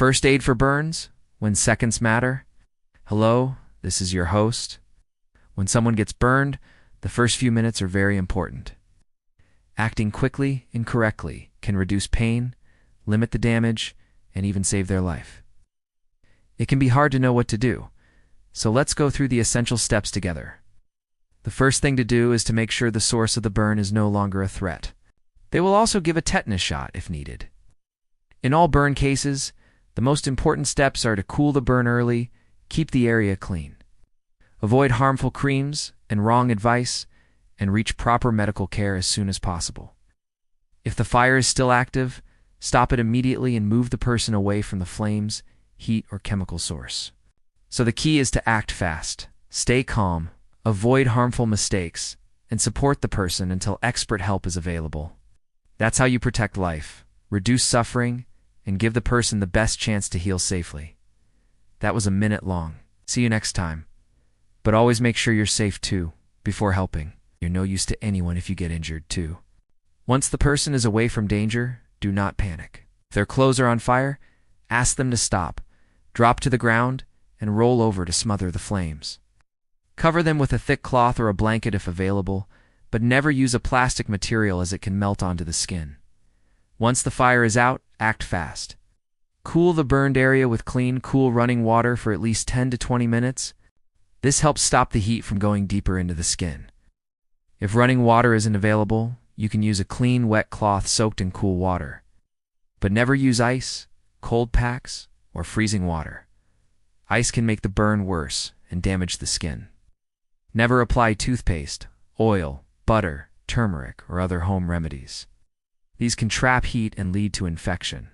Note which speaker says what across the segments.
Speaker 1: First aid for burns, when seconds matter. Hello, this is your host. When someone gets burned, the first few minutes are very important. Acting quickly and correctly can reduce pain, limit the damage, and even save their life. It can be hard to know what to do, so let's go through the essential steps together. The first thing to do is to make sure the source of the burn is no longer a threat. They will also give a tetanus shot if needed. In all burn cases, the most important steps are to cool the burn early, keep the area clean, avoid harmful creams and wrong advice, and reach proper medical care as soon as possible. If the fire is still active, stop it immediately and move the person away from the flames, heat, or chemical source. So the key is to act fast, stay calm, avoid harmful mistakes, and support the person until expert help is available. That's how you protect life, reduce suffering, and give the person the best chance to heal safely. That was a minute long. See you next time. But always make sure you're safe too, before helping. You're no use to anyone if you get injured too. Once the person is away from danger, do not panic. If their clothes are on fire, ask them to stop, drop to the ground, and roll over to smother the flames. Cover them with a thick cloth or a blanket if available, but never use a plastic material as it can melt onto the skin. Once the fire is out, act fast. Cool the burned area with clean, cool running water for at least 10 to 20 minutes. This helps stop the heat from going deeper into the skin. If running water isn't available, you can use a clean, wet cloth soaked in cool water. But never use ice, cold packs, or freezing water. Ice can make the burn worse and damage the skin. Never apply toothpaste, oil, butter, turmeric, or other home remedies. These can trap heat and lead to infection.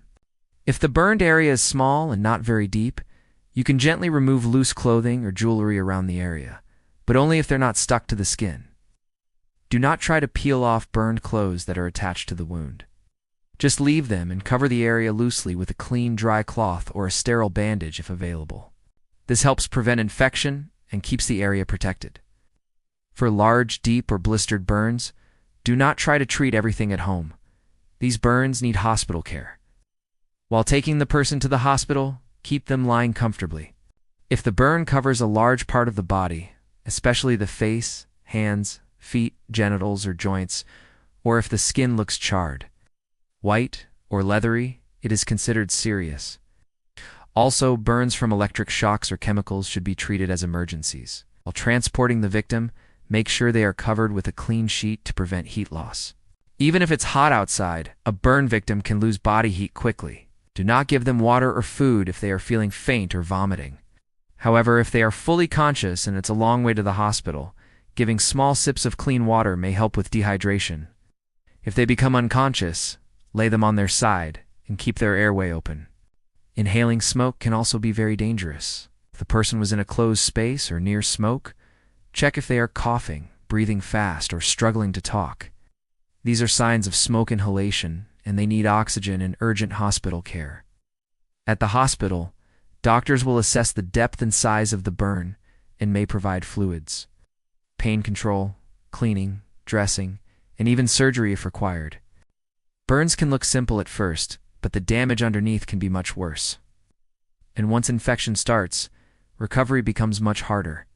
Speaker 1: If the burned area is small and not very deep, you can gently remove loose clothing or jewelry around the area, but only if they're not stuck to the skin. Do not try to peel off burned clothes that are attached to the wound. Just leave them and cover the area loosely with a clean, dry cloth or a sterile bandage if available. This helps prevent infection and keeps the area protected. For large, deep, or blistered burns, do not try to treat everything at home. These burns need hospital care. While taking the person to the hospital, keep them lying comfortably. If the burn covers a large part of the body, especially the face, hands, feet, genitals, or joints, or if the skin looks charred, white, or leathery, it is considered serious. Also, burns from electric shocks or chemicals should be treated as emergencies. While transporting the victim, make sure they are covered with a clean sheet to prevent heat loss. Even if it's hot outside, a burn victim can lose body heat quickly. Do not give them water or food if they are feeling faint or vomiting. However, if they are fully conscious and it's a long way to the hospital, giving small sips of clean water may help with dehydration. If they become unconscious, lay them on their side and keep their airway open. Inhaling smoke can also be very dangerous. If the person was in a closed space or near smoke, check if they are coughing, breathing fast, or struggling to talk. These are signs of smoke inhalation, and they need oxygen and urgent hospital care. At the hospital, doctors will assess the depth and size of the burn and may provide fluids, pain control, cleaning, dressing, and even surgery if required. Burns can look simple at first, but the damage underneath can be much worse. And once infection starts, recovery becomes much harder.